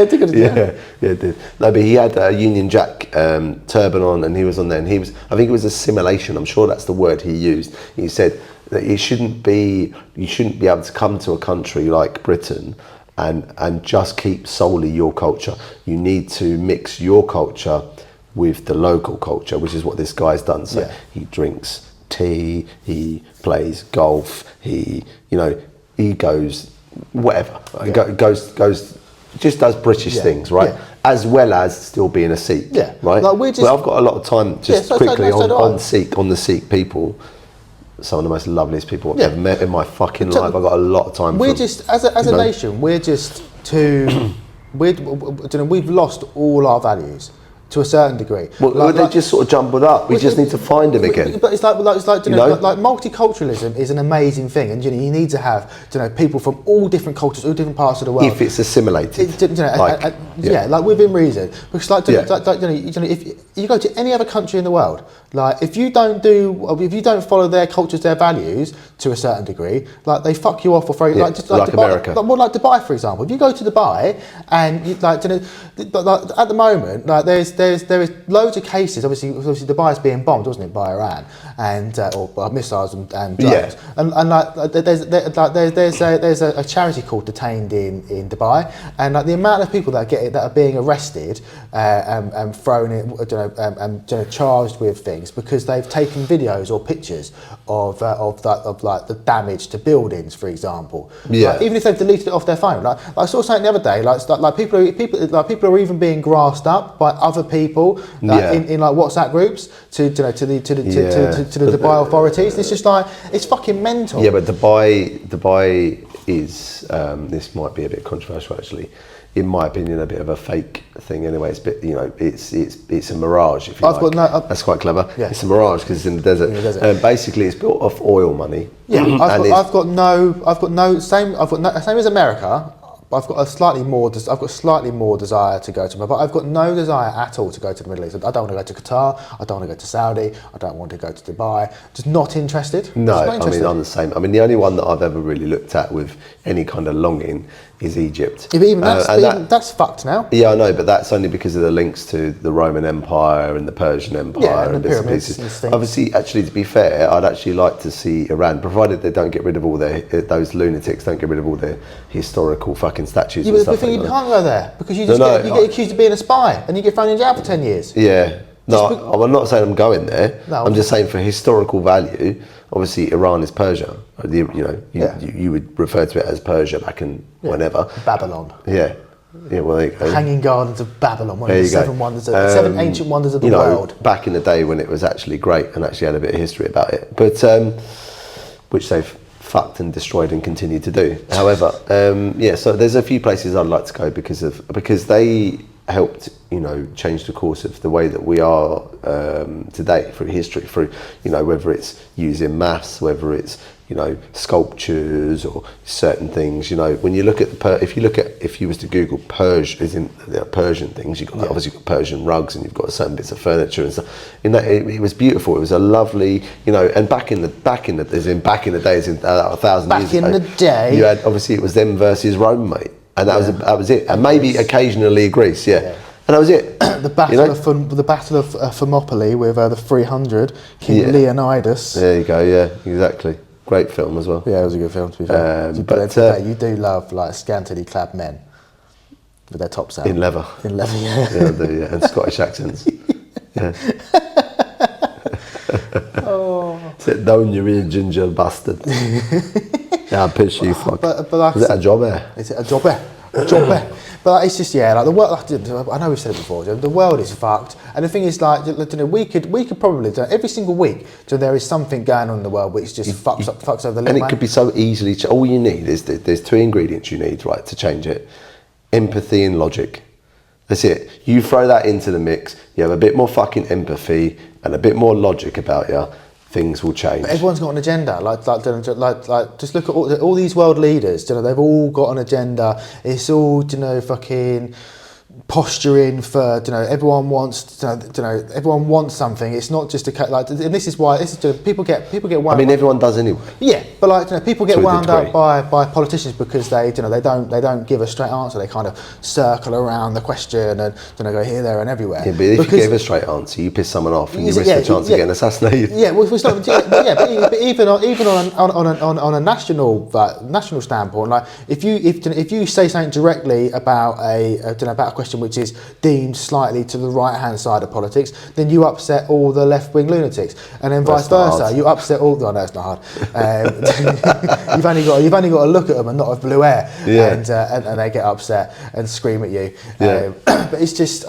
tickled you. Yeah, it did. No, but he had a Union Jack turban on, and he was on there, and I think it was assimilation. I'm sure that's the word he used. He said that you shouldn't be able to come to a country like Britain and just keep solely your culture. You need to mix your culture with the local culture, which is what this guy's done. So he drinks tea, he plays golf, he goes whatever, goes just does British things, right? As well as still being a Sikh, right? Like I've got a lot of time quickly on the Sikh people. Some of the most loveliest people I've ever met in my fucking life. I've got a lot of time. We're just as a nation, we're just we've lost all our values to a certain degree. Well, they just sort of jumbled up. We just need to find them again. But it's like multiculturalism is an amazing thing, and you need to have people from all different cultures, all different parts of the world. If it's assimilated, like within reason. Because if you go to any other country in the world, like if you don't follow their cultures, their values to a certain degree, like they fuck you off or throw you like Dubai, America. Like Dubai, for example. If you go to Dubai and at the moment, like there is loads of cases. Obviously Dubai is being bombed, wasn't it, by Iran and or missiles and drones. And there's a charity called Detained in Dubai, and like the amount of people that are being arrested and thrown in, charged with things because they've taken videos or pictures of the damage to buildings, for example. Like, even if they've deleted it off their phone. Like I saw something the other day. Like people are even being grassed up by other people in like WhatsApp groups to the Dubai authorities. It's just like it's fucking mental. Yeah, but Dubai is this might be a bit controversial actually. In my opinion, a bit of a fake thing. Anyway, it's a bit, it's a mirage. If you like. That's quite clever. Yeah. It's a mirage because it's in the desert. Basically, it's built off oil money. Yeah, I've got same as America. I've got slightly more desire to go to, but I've got no desire at all to go to the Middle East. I don't want to go to Qatar. I don't want to go to Saudi. I don't want to go to Dubai. Just not interested. No, I mean I'm the same. I mean the only one that I've ever really looked at with any kind of longing is Egypt. Yeah, but even that's fucked now. Yeah, I know, but that's only because of the links to the Roman Empire and the Persian Empire and bits and pieces. Obviously, actually, to be fair, I'd actually like to see Iran, provided they don't get rid of all those lunatics, don't get rid of all their historical fucking statues. Yeah, but the thing, you can't go there because you get accused of being a spy and you get thrown in jail for 10 years. Yeah. No, I'm not saying I'm going there. No, I'm just saying for historical value, obviously Iran is Persia. You would refer to it as Persia back in whenever. Babylon. Yeah. Yeah, well, there you go. Hanging Gardens of Babylon, one of the seven ancient wonders of the world. Back in the day when it was actually great and actually had a bit of history about it, but which they've fucked and destroyed and continue to do. However, so there's a few places I'd like to go because they helped change the course of the way that we are today through history, through whether it's using maths, whether it's sculptures or certain things. When you look at if you was to Google Persian things, you've got obviously got Persian rugs and you've got certain bits of furniture and stuff. It was beautiful. It was a lovely, and back in the days, in 1,000 years ago. Back in the day, you had obviously it was them versus Rome, mate. And that was it, and maybe occasionally Greece, and that was it. The battle of Thermopylae with the 300 King Leonidas. There you go, exactly. Great film as well. Yeah, it was a good film to be fair. But you do love like scantily clad men. with their tops out. In leather. In leather, yeah. Yeah, and Scottish accents. Yeah. Sit down, you real ginger bastard. Yeah, piss you fuck. But like, is it a job here? Is it a job here? A job here? But it's just, yeah, like the world, I know we've said it before, the world is fucked. And the thing is, like, we could probably, every single week, there is something going on in the world which just fucks over the little and it man. could be so easily, all you need is, there's 2 ingredients you need, right, to change it. Empathy and logic. That's it. You throw that into the mix, you have a bit more fucking empathy and a bit more logic about you, things will change. But everyone's got an agenda. Like just look at all these world leaders. They've all got an agenda. It's all, fucking posturing for, everyone wants, everyone wants something. It's not just and this is why people get wound. I mean, everyone does anyway. Yeah, but people get wound up by politicians because they don't give a straight answer. They kind of circle around the question and go here, there, and everywhere. Yeah, but if you give a straight answer, you piss someone off and you risk the chance of getting assassinated. Yeah, well, it's not. But even on a national standpoint, like if you say something directly about a question which is deemed slightly to the right hand side of politics, then you upset all the left wing lunatics, and then vice versa. You upset all. No, it's not hard. You've only got to look at them and not have blue hair, and they get upset and scream at you. Yeah. But it's just.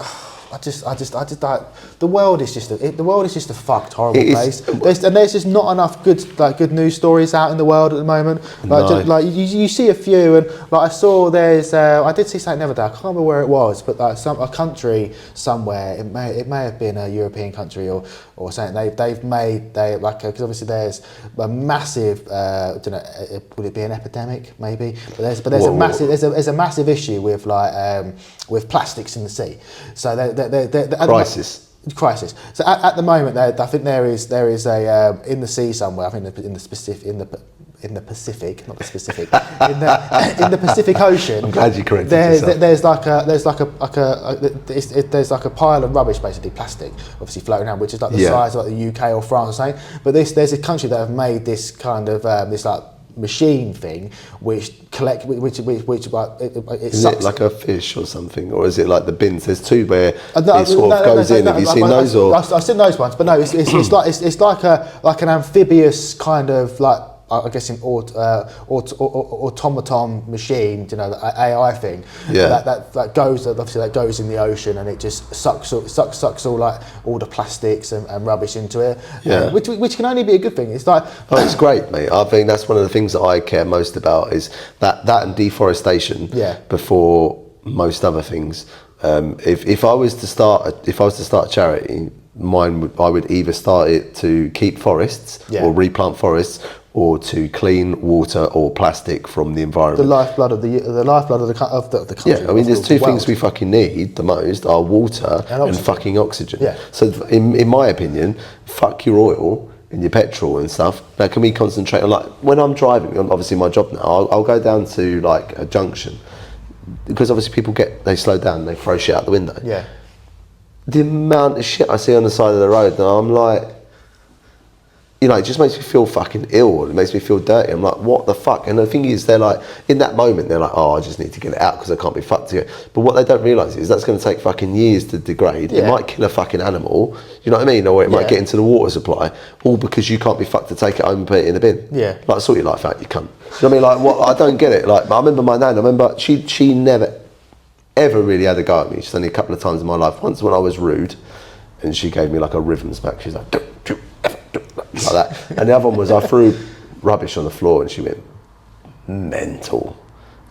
I just like the world is just a fucked horrible place. There's just not enough good news stories out in the world at the moment. Like you see a few, and like I saw I did see something the other day. I can't remember where it was, but like a country somewhere. It may have been a European country or something. They've made because obviously there's a massive. Would it be an epidemic? Maybe, but there's a massive issue with with plastics in the sea. So crisis. So at the moment, I think there is a in the sea somewhere. I think in the Pacific, not the specific, in the Pacific Ocean. I'm glad you corrected yourself. There's like a pile of rubbish, basically plastic, obviously floating around, which is like the size of like the UK or France or something. But there's a country that have made this kind of this like machine thing which is it like a fish or something, or is it like the bins? There's 2 where it goes in. Have you seen those? I've seen those ones, but no, it's like an amphibious kind of like, I guess, an automaton machine, the AI thing. Yeah. That goes in the ocean, and it just sucks all the plastics and rubbish into it. Yeah. Which can only be a good thing. It's like it's great, mate. I think that's one of the things that I care most about is that and deforestation. Yeah. Before most other things. If I was to start a charity, I would either start it to keep forests or replant forests, or to clean water or plastic from the environment. The lifeblood of the country. Yeah, I mean, there's 2 things we fucking need the most are water and fucking oxygen. Yeah. So in my opinion, fuck your oil and your petrol and stuff. Now, can we concentrate on, like, when I'm driving, obviously my job now, I'll go down to like a junction, because obviously people they slow down, they throw shit out the window. Yeah. The amount of shit I see on the side of the road, and I'm like, it just makes me feel fucking ill. It makes me feel dirty. I'm like, what the fuck? And the thing is, they're like, in that moment, they're like, oh, I just need to get it out because I can't be fucked here. But what they don't realise is that's going to take fucking years to degrade. Yeah. It might kill a fucking animal, you know what I mean? Or it might get into the water supply, all because you can't be fucked to take it home and put it in the bin. Yeah. Like, sort your life out, you cunt. You know what I mean? Like, what? I don't get it. Like, I remember my nan, she never, ever really had a go at me. She's only a couple of times in my life. Once when I was rude, and she gave me like a rhythm smack. She's like, like that. And the other one was I threw rubbish on the floor, and she went mental.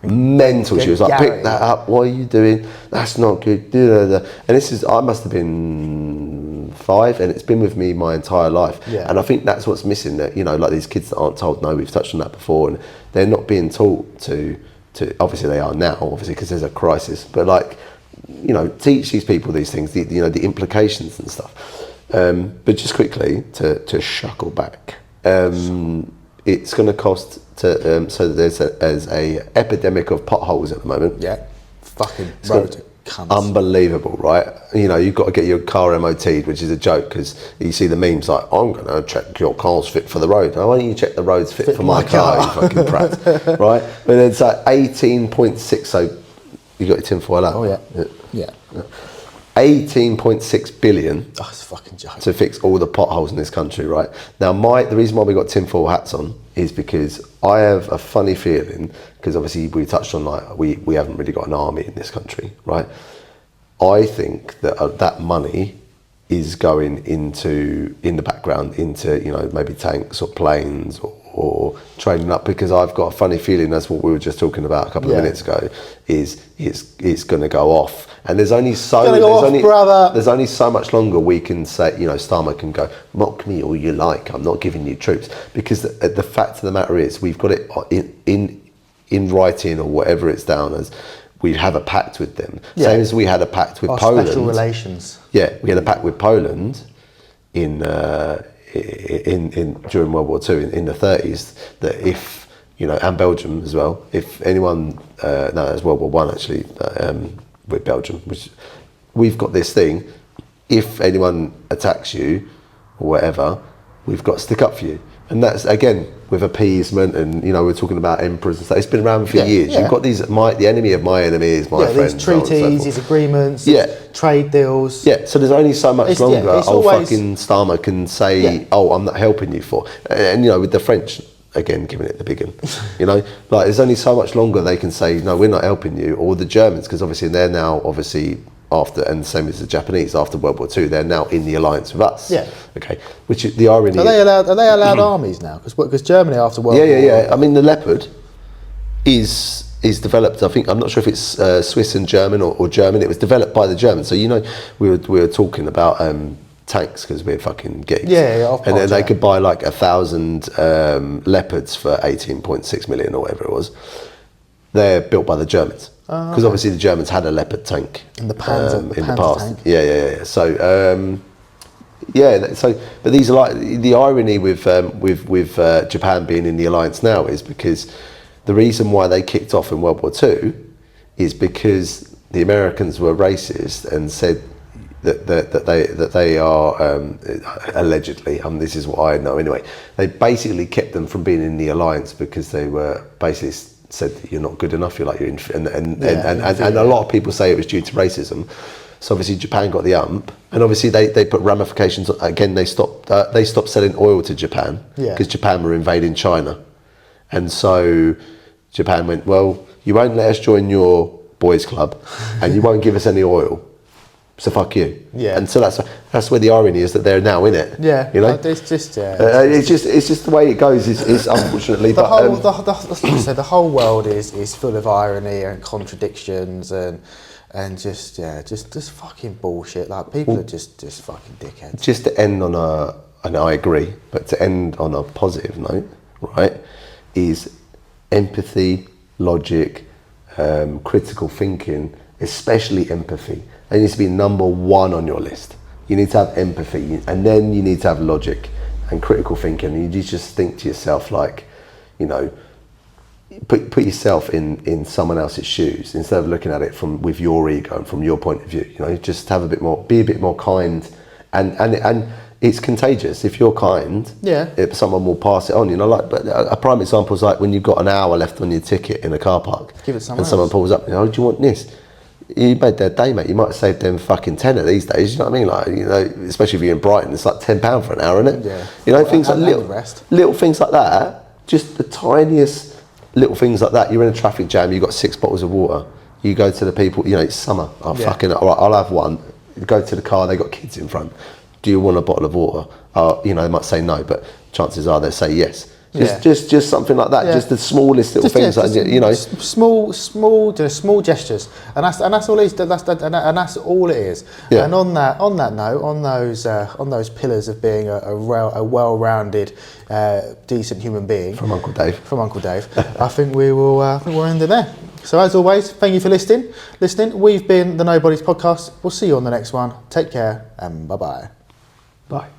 She was like, pick that up, what are you doing? That's not good. And I must have been 5, and it's been with me my entire life. Yeah. And I think that's what's missing, that like these kids that aren't told, no, we've touched on that before, and they're not being taught to obviously they are now, obviously, because there's a crisis, but like, teach these people these things, the implications and stuff. But just quickly to shuckle back, it's going to cost so there's a epidemic of potholes at the moment. Yeah, fucking road cunts. Unbelievable, right? You've got to get your car MOT'd, which is a joke, because you see the memes like, I'm going to check your car's fit for the road. Why don't you check the road's fit for my car, you fucking prat, right? But it's like 18.6, so You got your tinfoil out? Oh, yeah. 18.6 billion Oh, it's a fucking joke. to fix all the potholes in this country, right? Now, the reason why we got tinfoil hats on is because I have a funny feeling, because obviously we touched on, like, we haven't really got an army in this country, right? I think that that money is going in the background into, you know, maybe tanks or planes or training up, because I've got a funny feeling that's what we were just talking about a couple of minutes ago, is it's going to go off. And there's only so much longer we can say, you know, Starmer can go, mock me all you like, I'm not giving you troops, because the fact of the matter is we've got it in writing or whatever it's down as. We have a pact with them, same as we had a pact with Poland. Special relations. Yeah, we had a pact with Poland in during World War II in the 30s, that if, you know, and Belgium as well, if anyone no, it was World War One actually, with Belgium, which we've got this thing, if anyone attacks you or whatever, we've got to stick up for you. And that's, again, with appeasement, and, you know, we're talking about emperors and stuff. It's been around for years. You've got these, the enemy of my enemy is my friend. These treaties, these agreements, trade deals. Yeah, so there's only so much longer fucking Starmer can say, oh, I'm not helping you for. And, you know, with the French, again, giving it the big one, you know, like, there's only so much longer they can say, no, we're not helping you. Or the Germans, because obviously they're now, after, and the same as the Japanese, after World War II, they're now in the alliance with us. Yeah. Okay. Which is the irony. Are they allowed armies now? Because Germany after World War. Yeah. I mean, the Leopard is developed. I'm not sure if it's Swiss and German or German. It was developed by the Germans. So, you know, we were talking about tanks, because we're fucking geeks. And then they could buy like 1,000 Leopards for 18.6 million or whatever it was. They're built by the Germans. Because obviously the Germans had a Leopard tank in the past. Tank. Yeah. So but these are like the irony with Japan being in the alliance now is because the reason why they kicked off in World War II is because the Americans were racist and said that they are allegedly, this is what I know anyway. They basically kept them from being in the alliance because they were basically said that you're not good enough. You're like and a lot of people say it was due to racism. So obviously Japan got the ump, and obviously they put ramifications. Again, they stopped selling oil to Japan because Japan were invading China, and so Japan went, well, you won't let us join your boys club, and you won't give us any oil. So fuck you. Yeah. And so that's where the irony is, that they're now in it. Yeah. You know. It's just it's just the way it goes. Is unfortunately. The whole world is full of irony and contradictions and just fucking bullshit. Like, people are just fucking dickheads. Just to end on and I agree, but to end on a positive note, right, is empathy, logic, critical thinking, especially empathy. It needs to be number one on your list. You need to have empathy, and then you need to have logic and critical thinking. And you just think to yourself, like, you know, put yourself in someone else's shoes instead of looking at it with your ego and from your point of view. You know, just have be a bit more kind, and it's contagious. If you're kind, if someone will pass it on. You know, like, but a prime example is like when you've got an hour left on your ticket in a car park, give it someone someone pulls up. You know, do you want this? You made their day, mate. You might have saved them fucking tenner these days. You know what I mean? Like, you know, especially if you're in Brighton, it's like £10 for an hour, isn't it? Yeah. You know, things like little things like that. Just the tiniest little things like that. You're in a traffic jam. You've got 6 bottles of water. You go to the people. You know, it's summer. Fucking all right. I'll have one. You go to the car. They got kids in front. Do you want a bottle of water? You know, they might say no, but chances are they'll say yes. Just something like that. Just the smallest little things, you know. Small gestures, and that's all it is. That's all it is. Yeah. And on that note, on those pillars of being a well-rounded, decent human being from Uncle Dave. I think we'll end it there. So as always, thank you for listening. We've been the Nobodies Podcast. We'll see you on the next one. Take care and bye-bye. Bye.